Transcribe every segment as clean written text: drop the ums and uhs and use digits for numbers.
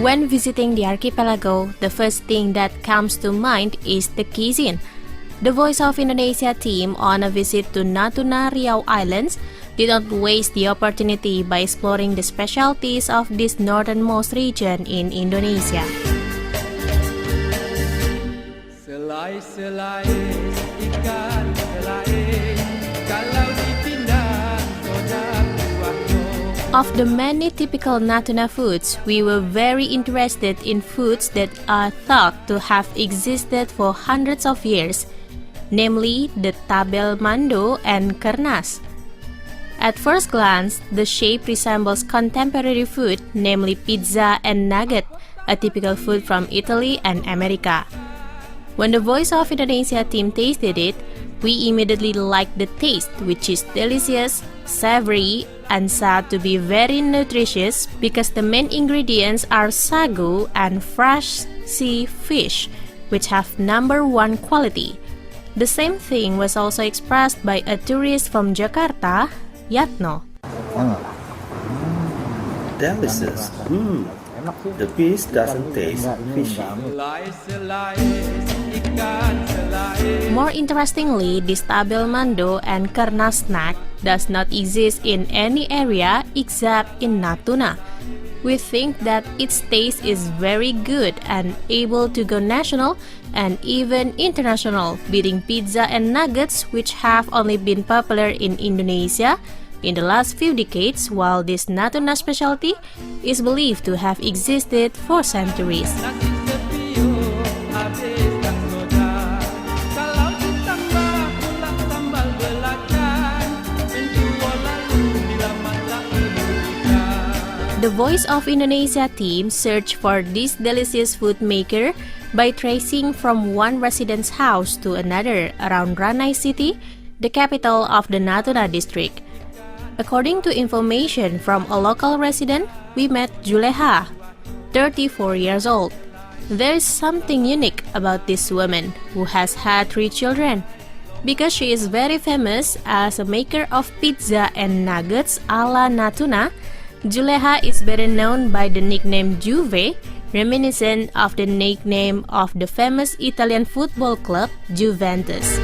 When visiting the archipelago, the first thing that comes to mind is the cuisine. The Voice of Indonesia team on a visit to Natuna, Riau Islands did not waste the opportunity by exploring the specialties of this northernmost region in Indonesia. Selai-selai ikan selai kalau dipindah kodak waktu. Of the many typical Natuna foods, we were very interested in foods that are thought to have existed for hundreds of years, namely the Tabel, Mando, and Kernas. At first glance, the shape resembles contemporary food, namely pizza and nugget, a typical food from Italy and America. When the Voice of Indonesia team tasted it, we immediately liked the taste, which is delicious, savory, and said to be very nutritious because the main ingredients are sagu and fresh sea fish, which have #1 quality. The same thing was also expressed by a tourist from Jakarta, Yatno. Delicious. The fish doesn't taste fishy. More interestingly, this Tabel, Mando, and Kernas snack does not exist in any area except in Natuna. We think that its taste is very good and able to go national and even international, beating pizza and nuggets, which have only been popular in Indonesia in the last few decades, while this Natuna specialty is believed to have existed for centuries. The Voice of Indonesia team searched for this delicious food maker by tracing from one resident's house to another around Ranai City, the capital of the Natuna district. According to information from a local resident, we met Juleha, 34 years old. There is something unique about this woman, who has had 3 children, because she is very famous as a maker of pizza and nuggets a la Natuna. Juleha is better known by the nickname Juve, reminiscent of the nickname of the famous Italian football club Juventus.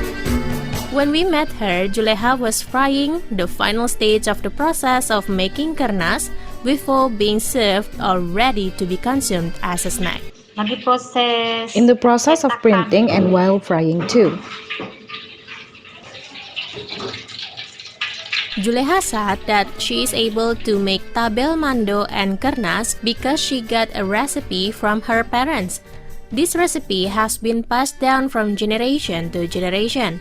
When we met her, Juleha was frying, the final stage of the process of making kernas, before being served or ready to be consumed as a snack. In the process of printing and while frying too. Juleha said that she is able to make Tabel, Mando, and Kernas because she got a recipe from her parents. This recipe has been passed down from generation to generation.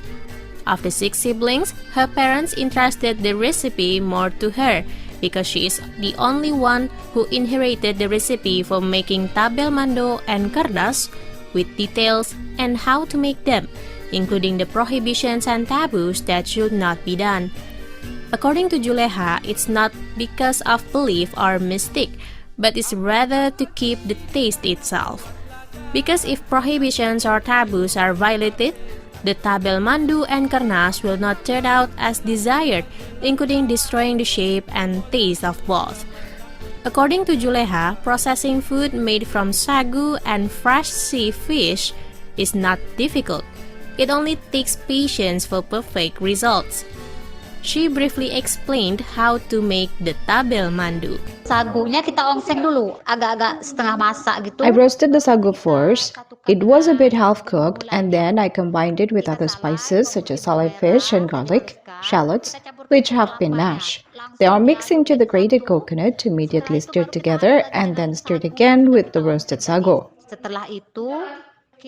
Of the 6 siblings, her parents entrusted the recipe more to her because she is the only one who inherited the recipe for making Tabel, Mando, and Kernas with details and how to make them, including the prohibitions and taboos that should not be done. According to Juleha, it's not because of belief or mystic, but it's rather to keep the taste itself. Because if prohibitions or taboos are violated, the Tabel, Mando, and Kernas will not turn out as desired, including destroying the shape and taste of both. According to Juleha, processing food made from sagu and fresh sea fish is not difficult. It only takes patience for perfect results. She briefly explained how to make the Tabel, Mando. Sagunya kita ongseng dulu, agak-agak setengah masak gitu. I roasted the sagu first. It was a bit half-cooked, and then I combined it with other spices such as salad fish and garlic, shallots, which have been mashed. They are mixed into the grated coconut, immediately stirred together, and then stirred again with the roasted sagu. Setelah itu,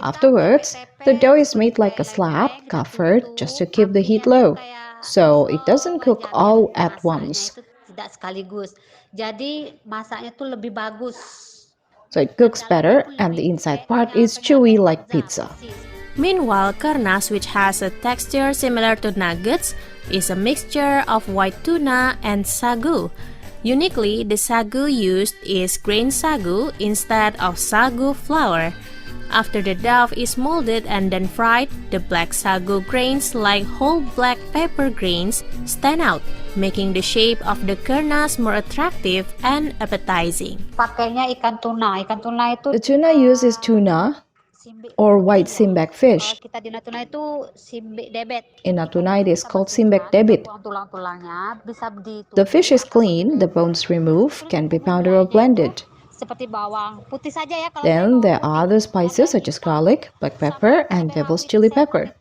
Afterwards, the dough is made like a slab, covered just to keep the heat low, so it doesn't cook all at once. tidak sekaligus. Jadi masaknya tuh lebih bagus. So it cooks better and the inside part is chewy like pizza. Meanwhile, Kernas, which has a texture similar to nuggets, is a mixture of white tuna and sagu. Uniquely, the sagu used is grain sagu instead of sagu flour. After the dough is molded and then fried, the black sagu grains like whole black pepper grains stand out, making the shape of the kernas more attractive and appetizing. Pakainya ikan tuna. Ikan tuna itu The tuna used is tuna simbi. or white simbek fish. Kita di Natuna itu simbi debet. In Natuna, it is called simbek debit. Tulang-tulangnya bisa The fish is clean, the bones removed, can be pounded or blended. seperti bawang putih saja ya kalau Then there are other spices such as garlic, black pepper, and devil's chili pepper.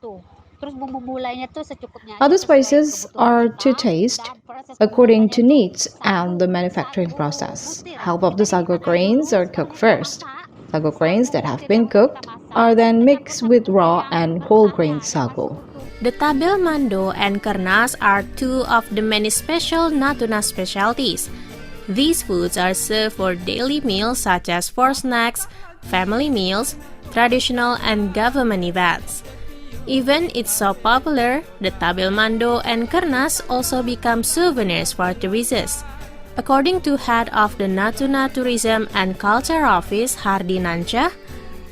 Terus bumbu-bumbu lainnya tuh secukupnya. Other spices are to taste according to needs and the manufacturing process. Half of the sago grains are cooked first. Sago grains that have been cooked are then mixed with raw and whole grain sago. The tabel mando and kernas are two of the many special Natuna specialties. These foods are served for daily meals such as for snacks, family meals, traditional and government events. Even it's so popular, the tabel mando and kernas also become souvenirs for tourists. According to head of the Natuna Tourism and Culture Office, Hardi Nansyah,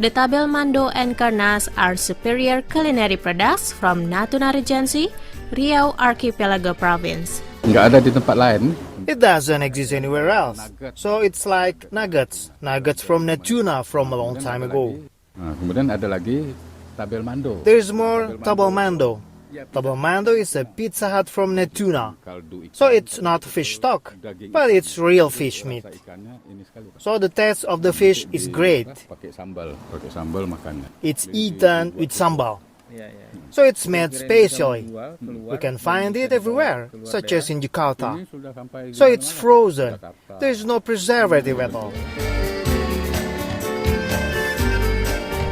the tabel mando and kernas are superior culinary products from Natuna Regency, Riau Archipelago Province. Nggak ada di tempat lain. It doesn't exist anywhere else. So it's like nuggets. Nuggets from Natuna from a long time ago. Nah, kemudian ada lagi tabel mando. There's more Tabel Mando. Tabel Mando is a Pizza Hut from Natuna. So it's not fish stock, but it's real fish meat. So the taste of the fish is great. Pakai sambal makannya. It's eaten with sambal. So it's made specially. We can find it everywhere, such as in Jakarta. So it's frozen. There's no preservative at all.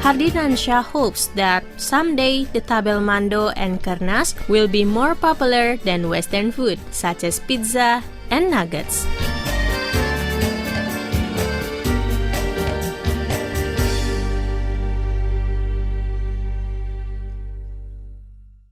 Hardi Nansyah hopes that someday the tabel mando and kernas will be more popular than Western food such as pizza and nuggets.